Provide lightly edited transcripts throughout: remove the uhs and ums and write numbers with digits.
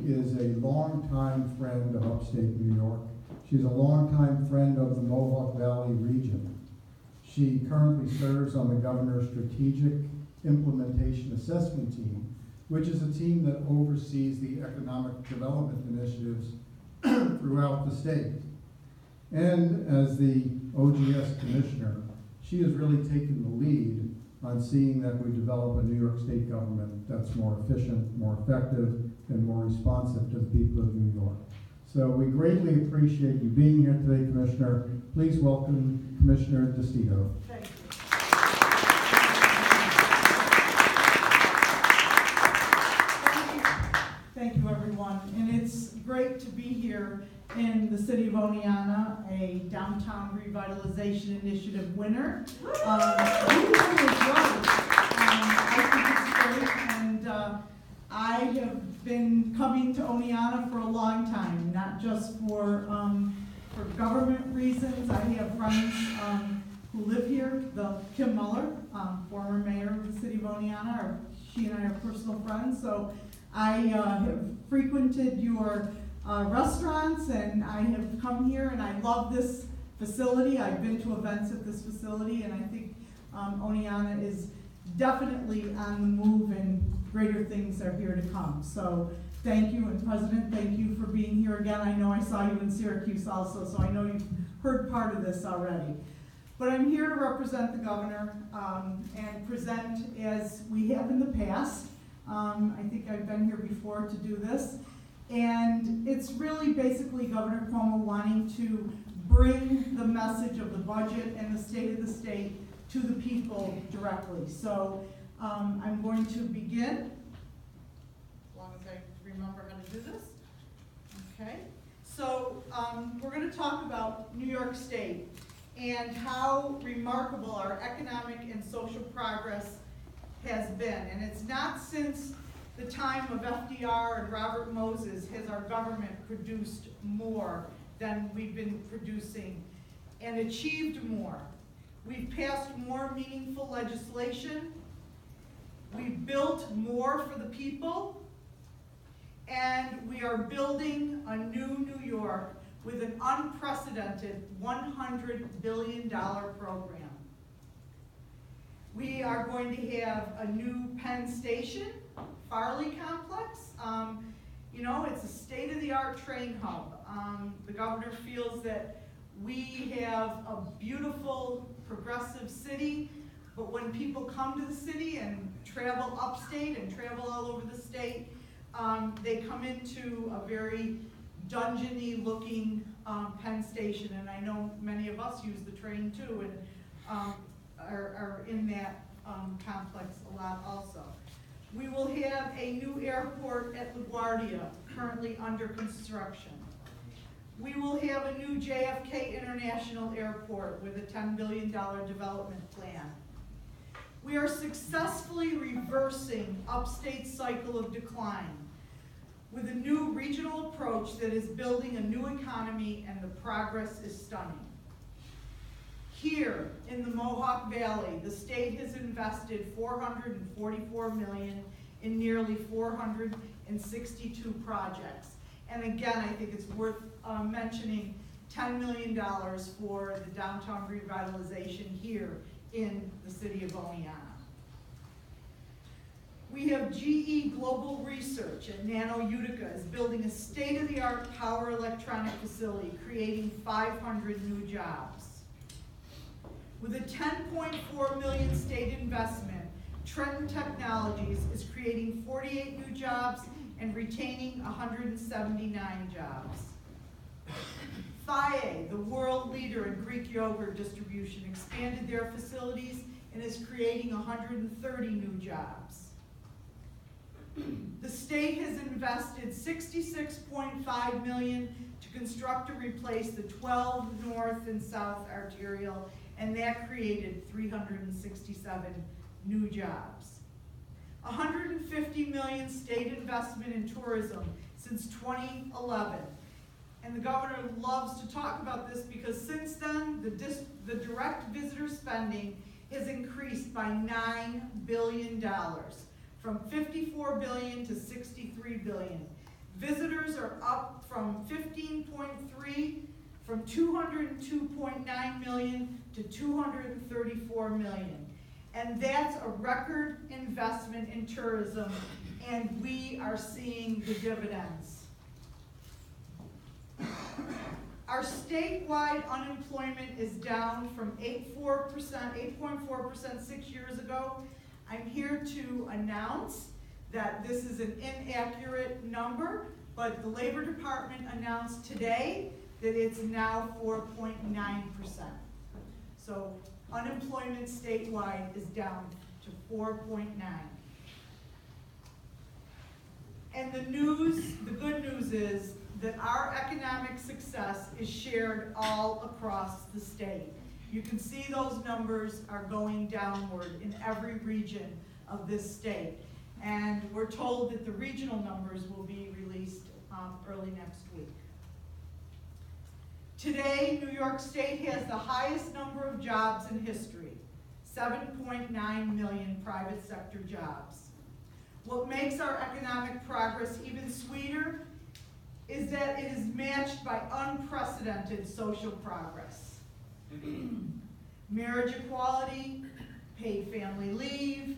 is a longtime friend of upstate New York. She's a longtime friend of the Mohawk Valley region. She currently serves on the Governor's Strategic Implementation Assessment Team, which is a team that oversees the economic development initiatives throughout the state. And as the OGS Commissioner, she has really taken the lead on seeing that we develop a New York State government that's more efficient, more effective, and more responsive to the people of New York. So we greatly appreciate you being here today, Commissioner. Please welcome Commissioner Destito. Thank you. Thank you, everyone. And it's great to be here in the city of Oneonta, a downtown revitalization initiative winner. I think it's great, and I have been coming to Oneonta for a long time, not just for government reasons. I have friends who live here. Kim Muller, former mayor of the city of Oneonta, she and I are personal friends, so I have frequented your restaurants, and I have come here, and I love this facility. I've been to events at this facility, and I think Oneonta is definitely on the move, and greater things are here to come. So thank you, and President, thank you for being here again. I know I saw you in Syracuse also, so I know you've heard part of this already. But I'm here to represent the governor and present as we have in the past. I think I've been here before to do this. And it's really basically Governor Cuomo wanting to bring the message of the budget and the state of the state to the people directly. So I'm going to begin, as long as I remember how to do this. Okay. So we're going to talk about New York State and how remarkable our economic and social progress has been. And it's not since the time of FDR and Robert Moses has our government produced more than we've been producing and achieved more. We've passed more meaningful legislation. We've built more for the people. And we are building a new New York with an unprecedented $100 billion program. We are going to have a new Penn Station, Farley Complex. You know, it's a state-of-the-art train hub. The governor feels that we have a beautiful, progressive city, but when people come to the city and travel upstate and travel all over the state, they come into a very dungeon-y looking Penn Station, and I know many of us use the train too, and are in that complex a lot also. We will have a new airport at LaGuardia, currently under construction. We will have a new JFK International Airport with a $10 billion development plan. We are successfully reversing upstate's cycle of decline with a new regional approach that is building a new economy, and the progress is stunning. Here in the Mohawk Valley, the state has invested $444 million in nearly 462 projects. And again, I think it's worth mentioning $10 million for the downtown revitalization here in the city of Oneonta. We have GE Global Research at Nano Utica is building a state-of-the-art power electronic facility, creating 500 new jobs. With a $10.4 million state investment, Trenton Technologies is creating 48 new jobs and retaining 179 jobs. Faye, the world leader in Greek yogurt distribution, expanded their facilities and is creating 130 new jobs. The state has invested $66.5 million to construct and replace the 12 north and south arterial, and that created 367 new jobs. $150 million state investment in tourism since 2011. And the governor loves to talk about this because since then, the direct visitor spending has increased by $9 billion, from $54 billion to $63 billion. Visitors are up from 15.3, from 202.9 million to 234 million. And that's a record investment in tourism, and we are seeing the dividends. Our statewide unemployment is down from 8.4% 6 years ago. I'm here to announce that this is an inaccurate number, but the Labor Department announced today that it's now 4.9%. So unemployment statewide is down to 4.9. And the good news is that our economic success is shared all across the state. You can see those numbers are going downward in every region of this state. And we're told that the regional numbers will be released early next week. Today, New York State has the highest number of jobs in history, 7.9 million private sector jobs. What makes our economic progress even sweeter is that it is matched by unprecedented social progress. Marriage equality, paid family leave,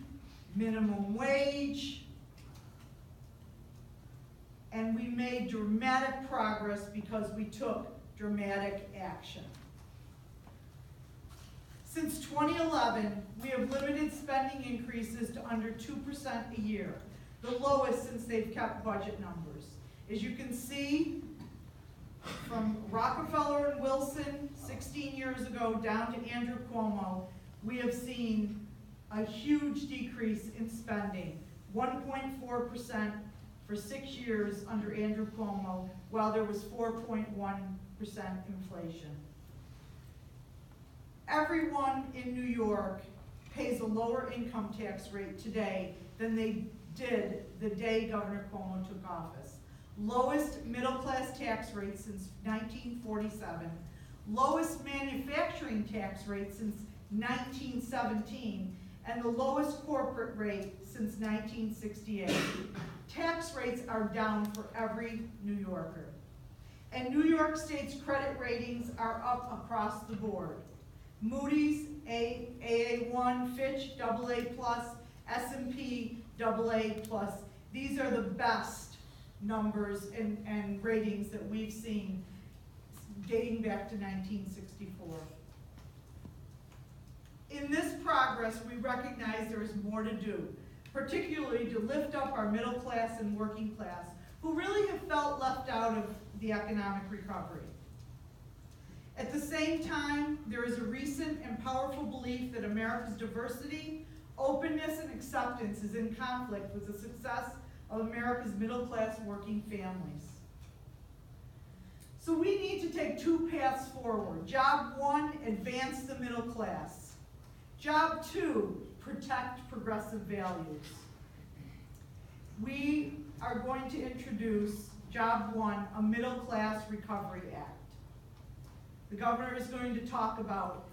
minimum wage, and we made dramatic progress because we took dramatic action. Since 2011, we have limited spending increases to under 2% a year, the lowest since they've kept budget numbers. As you can see, from Rockefeller and Wilson 16 years ago down to Andrew Cuomo, we have seen a huge decrease in spending, 1.4% for 6 years under Andrew Cuomo, while there was 4.1% inflation. Everyone in New York pays a lower income tax rate today than they did the day Governor Cuomo took office. Lowest middle class tax rate since 1947, lowest manufacturing tax rate since 1917, and the lowest corporate rate since 1968. Tax rates are down for every New Yorker. And New York State's credit ratings are up across the board. Moody's, AA1, Fitch, AA+, S&P, AA+. These are the best numbers and ratings that we've seen dating back to 1964. In this progress, we recognize there is more to do, particularly to lift up our middle class and working class, who really have felt left out of the economic recovery. At the same time, there is a recent and powerful belief that America's diversity, openness, and acceptance is in conflict with the success of America's middle-class working families. So we need to take two paths forward. Job one, advance the middle class. Job two, protect progressive values. We are going to introduce Job one, a Middle Class Recovery Act. The governor is going to talk about,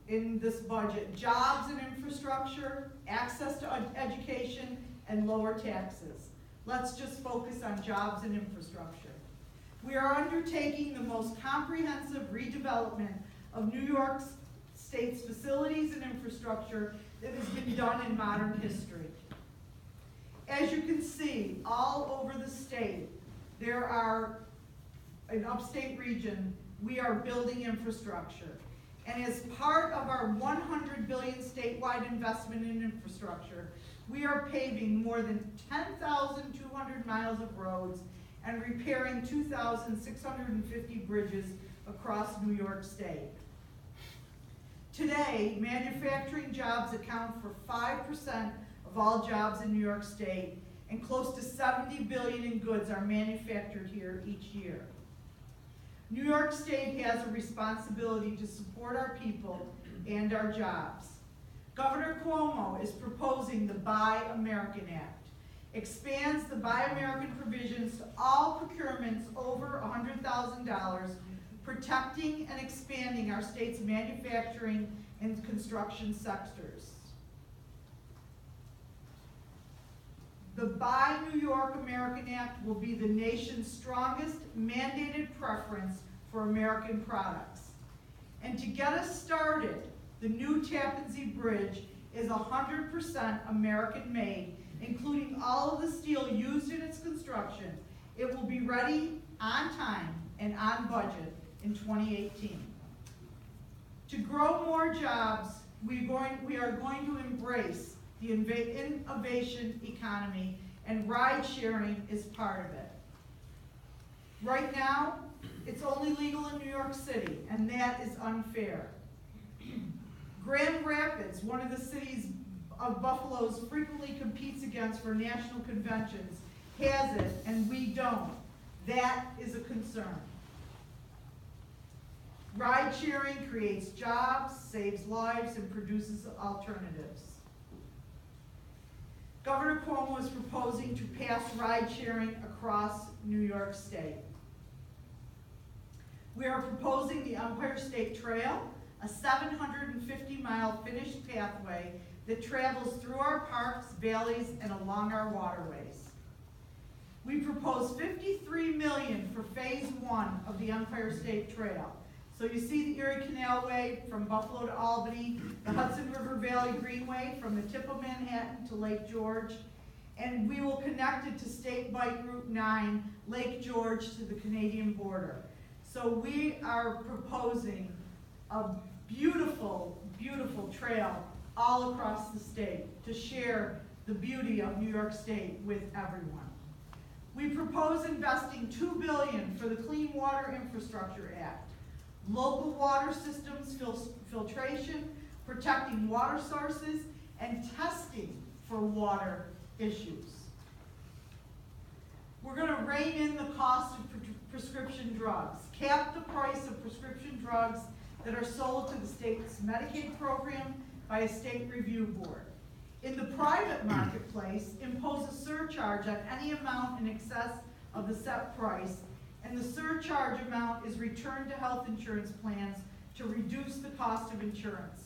in this budget, jobs and infrastructure, access to education, and lower taxes. Let's just focus on jobs and infrastructure. We are undertaking the most comprehensive redevelopment of New York State's facilities and infrastructure that has been done in modern history. As you can see, all over the state, there are, in upstate region, we are building infrastructure. And as part of our $100 billion statewide investment in infrastructure, we are paving more than 10,200 miles of roads and repairing 2,650 bridges across New York State. Today, manufacturing jobs account for 5% of all jobs in New York State, and close to $70 billion in goods are manufactured here each year. New York State has a responsibility to support our people and our jobs. Governor Cuomo is proposing the Buy American Act, expands the Buy American provisions to all procurements over $100,000, protecting and expanding our state's manufacturing and construction sectors. The Buy New York American Act will be the nation's strongest mandated preference for American products. And to get us started, the new Tappan Zee Bridge is 100% American made, including all of the steel used in its construction. It will be ready on time and on budget in 2018. To grow more jobs, we are going to embrace the innovation economy, and ride sharing is part of it. Right now, it's only legal in New York City, and that is unfair. Grand Rapids, one of the cities of Buffalo's frequently competes against for national conventions, has it, and we don't. That is a concern. Ride sharing creates jobs, saves lives, and produces alternatives. Governor Cuomo is proposing to pass ride sharing across New York State. We are proposing the Empire State Trail, a 750-mile finished pathway that travels through our parks, valleys, and along our waterways. We propose $53 million for phase 1 of the Empire State Trail. So you see the Erie Canalway from Buffalo to Albany, the Hudson River Valley Greenway from the tip of Manhattan to Lake George, and we will connect it to State Bike Route 9, Lake George to the Canadian border. So we are proposing a beautiful, beautiful trail all across the state to share the beauty of New York State with everyone. We propose investing $2 billion for the Clean Water Infrastructure Act. Local water systems, filtration, protecting water sources, and testing for water issues. We're going to rein in the cost of prescription drugs, cap the price of prescription drugs that are sold to the state's Medicaid program by a state review board. In the private marketplace, impose a surcharge on any amount in excess of the set price, and the surcharge amount is returned to health insurance plans to reduce the cost of insurance.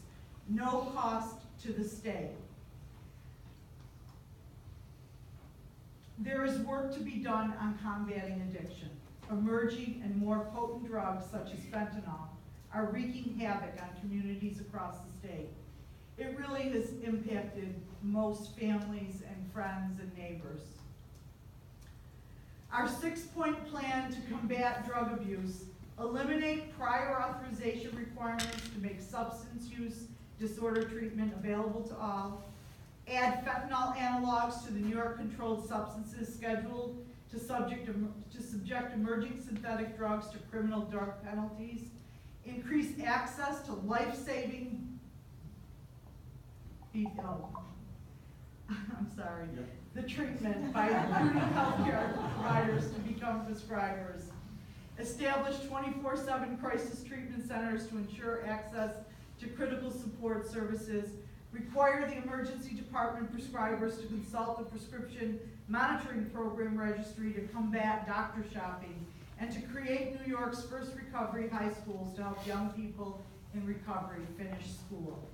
No cost to the state. There is work to be done on combating addiction. Emerging and more potent drugs such as fentanyl are wreaking havoc on communities across the state. It really has impacted most families and friends and neighbors. Our 6-point plan to combat drug abuse: eliminate prior authorization requirements to make substance use disorder treatment available to all, add fentanyl analogs to the New York Controlled Substances Schedule to subject emerging synthetic drugs to criminal drug penalties, increase access to life-saving the treatment by recruiting healthcare providers to become prescribers. Establish 24/7 crisis treatment centers to ensure access to critical support services. Require the emergency department prescribers to consult the prescription monitoring program registry to combat doctor shopping, and to create New York's first recovery high schools to help young people in recovery finish school.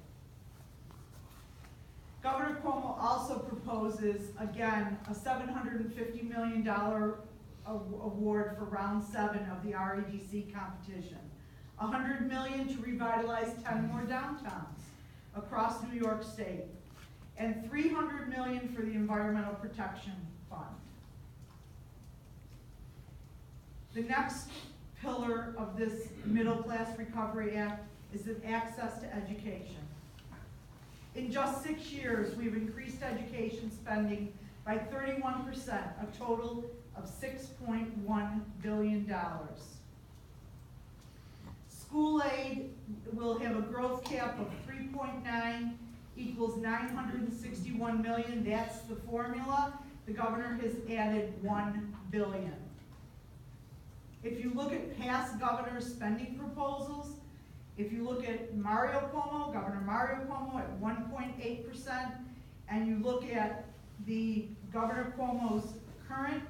Governor Cuomo also proposes, again, a $750 million award for round 7 of the REDC competition. $100 million to revitalize 10 more downtowns across New York State, and $300 million for the Environmental Protection Fund. The next pillar of this Middle Class Recovery Act is an access to education. In just 6 years, we've increased education spending by 31%, a total of $6.1 billion. School aid will have a growth cap of 3.9 equals $961 million. That's the formula. The governor has added $1 billion. If you look at past governor's spending proposals, if you look at Governor Mario Cuomo at 1.8%, and you look at the Governor Cuomo's current,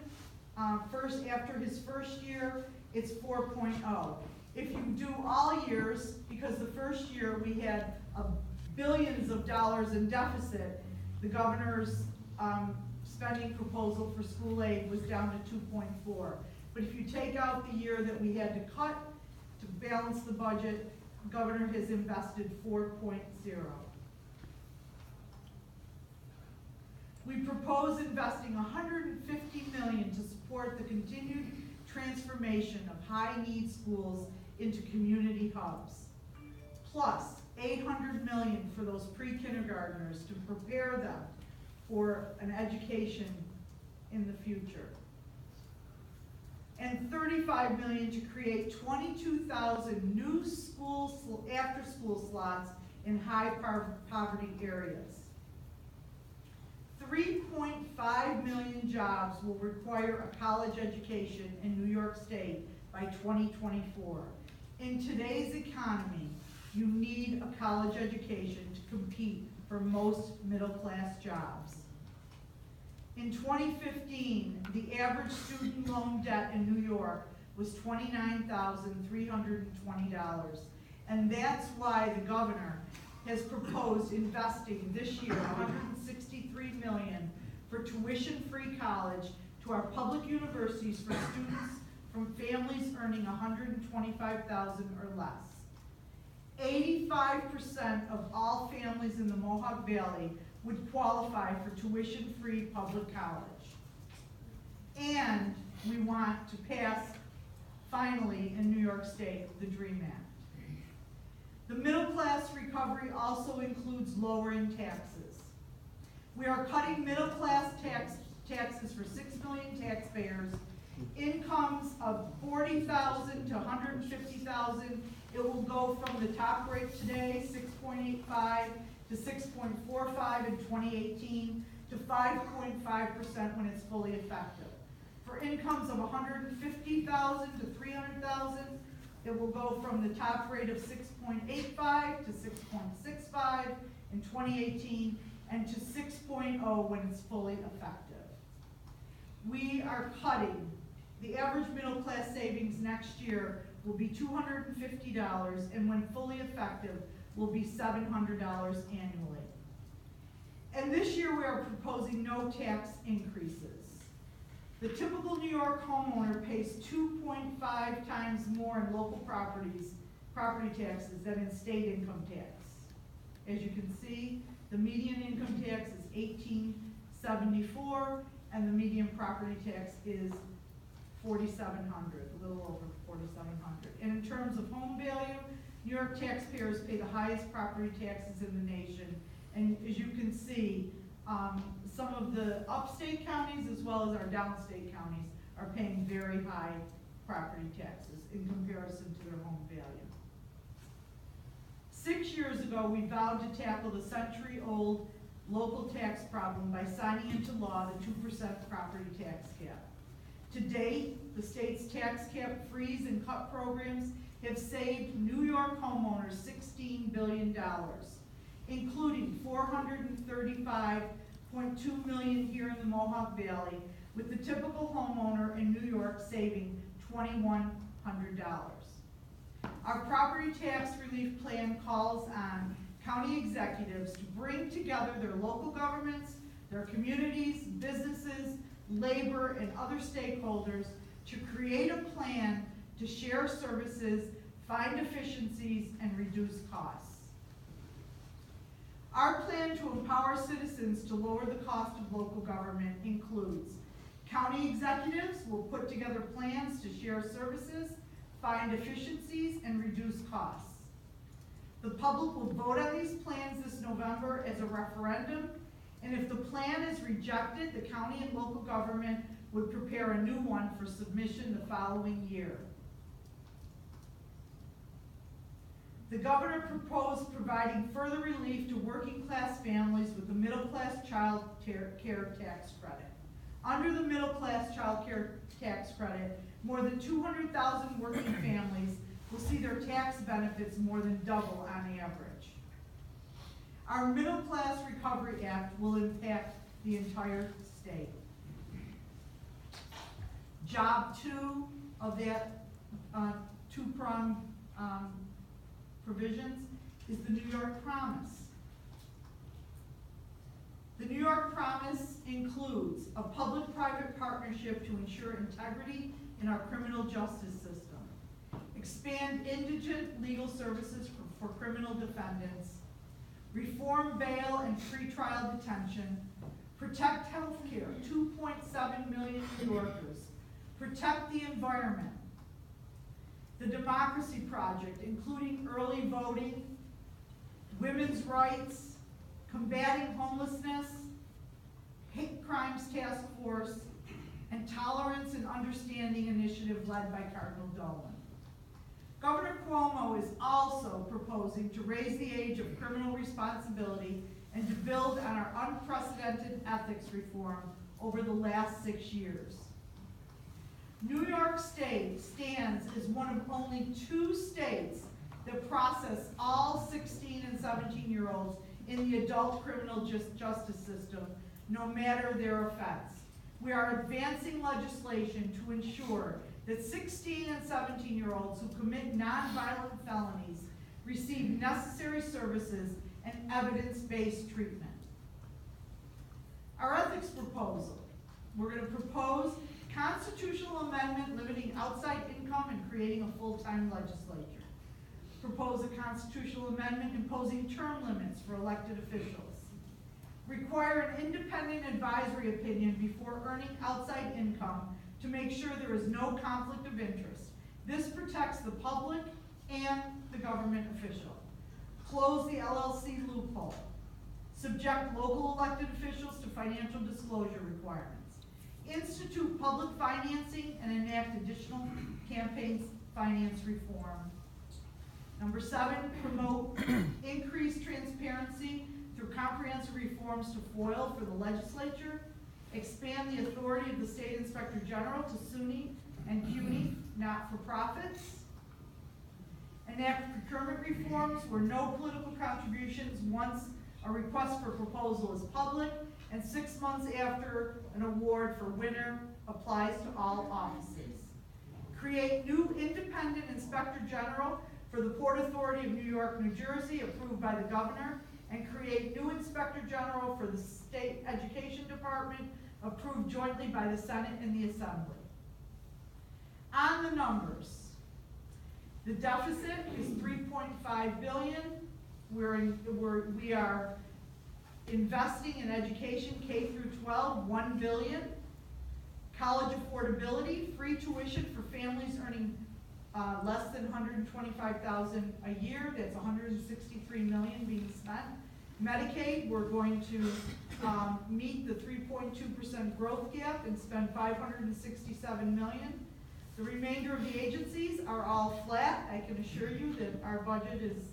after his first year, it's 4.0. If you do all years, because the first year we had billions of dollars in deficit, the governor's spending proposal for school aid was down to 2.4. But if you take out the year that we had to cut to balance the budget, the governor has invested 4.0. We propose investing $150 million to support the continued transformation of high-need schools into community hubs, plus $800 million for those pre-kindergartners to prepare them for an education in the future, and $35 million to create 22,000 new after-school slots in high poverty areas. 3.5 million jobs will require a college education in New York State by 2024. In today's economy, you need a college education to compete for most middle-class jobs. In 2015, the average student loan debt in New York was $29,320, and that's why the governor has proposed investing this year $163 million for tuition-free college to our public universities for students from families earning $125,000 or less. 85% of all families in the Mohawk Valley would qualify for tuition-free public college. And we want to pass, finally, in New York State, the DREAM Act. The middle class recovery also includes lowering taxes. We are cutting middle class taxes for 6 million taxpayers. Incomes of $40,000 to $150,000, it will go from the top rate today, 6.85, to 6.45 in 2018, to 5.5% when it's fully effective. For incomes of $150,000 to $300,000, it will go from the top rate of 6.85 to 6.65 in 2018, and to 6.0 when it's fully effective. We are cutting. The average middle class savings next year will be $250, and when fully effective, will be $700 annually. And this year we are proposing no tax increases. The typical New York homeowner pays 2.5 times more in local property taxes than in state income tax. As you can see, the median income tax is $1,874, and the median property tax is $4,700, a little over $4,700. And in terms of home value, New York taxpayers pay the highest property taxes in the nation. And as you can see, some of the upstate counties as well as our downstate counties are paying very high property taxes in comparison to their home value. 6 years ago, we vowed to tackle the century-old local tax problem by signing into law the 2% property tax cap. To date, the state's tax cap freeze and cut programs have saved New York homeowners $16 billion, including $435.2 million here in the Mohawk Valley, with the typical homeowner in New York saving $2,100. Our property tax relief plan calls on county executives to bring together their local governments, their communities, businesses, labor, and other stakeholders to create a plan to share services, find efficiencies, and reduce costs. Our plan to empower citizens to lower the cost of local government includes county executives will put together plans to share services, find efficiencies, and reduce costs. The public will vote on these plans this November as a referendum, and if the plan is rejected, the county and local government would prepare a new one for submission the following year. The governor proposed providing further relief to working class families with the middle class child care tax credit. Under the middle class child care tax credit, more than 200,000 working families will see their tax benefits more than double on average. Our Middle Class Recovery Act will impact the entire state. Job 2 of that two-pronged provisions is the New York Promise. The New York Promise includes a public-private partnership to ensure integrity in our criminal justice system, expand indigent legal services for criminal defendants, reform bail and pretrial detention, protect health care, 2.7 million New Yorkers, protect the environment, the Democracy Project, including early voting, women's rights, combating homelessness, hate crimes task force, and tolerance and understanding initiative led by Cardinal Dolan. Governor Cuomo is also proposing to raise the age of criminal responsibility and to build on our unprecedented ethics reform over the last 6 years. New York State stands as one of only 2 states that process all 16 and 17-year-olds in the adult criminal justice system, no matter their offense. We are advancing legislation to ensure that 16 and 17-year-olds who commit nonviolent felonies receive necessary services and evidence-based treatment. Our ethics proposal. We're going to propose constitutional amendment limiting outside income and creating a full-time legislature. Propose a constitutional amendment imposing term limits for elected officials. Require an independent advisory opinion before earning outside income to make sure there is no conflict of interest. This protects the public and the government official. Close the LLC loophole. Subject local elected officials to financial disclosure requirements. Institute public financing and enact additional campaign finance reform. Number 7, promote increased transparency through comprehensive reforms to FOIL for the legislature, expand the authority of the State Inspector General to SUNY and CUNY not-for-profits, enact procurement reforms where no political contributions once a request for proposal is public and 6 months after an award for winner applies to all offices. Create new independent Inspector General for the Port Authority of New York, New Jersey, approved by the governor, and create new Inspector General for the State Education Department, approved jointly by the Senate and the Assembly. On the numbers, the deficit is $3.5 billion. We are investing in education K through 12, $1 billion. College affordability, free tuition for families earning less than $125,000 a year. That's $163 million being spent. Medicaid, we're going to meet the 3.2% growth gap and spend $567 million. The remainder of the agencies are all flat. I can assure you that our budget is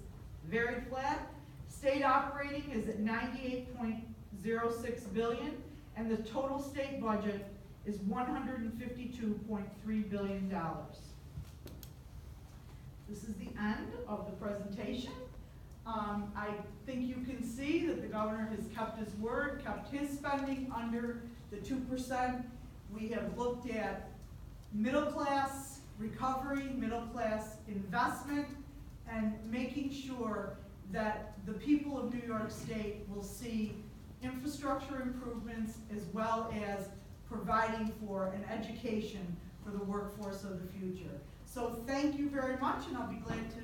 very flat. State operating is at $98.06 billion, and the total state budget is $152.3 billion. This is the end of the presentation. I think you can see that the governor has kept his word, kept his spending under the 2%. We have looked at middle class recovery, middle class investment, and making sure that the people of New York State will see infrastructure improvements as well as providing for an education for the workforce of the future. So thank you very much, and I'll be glad to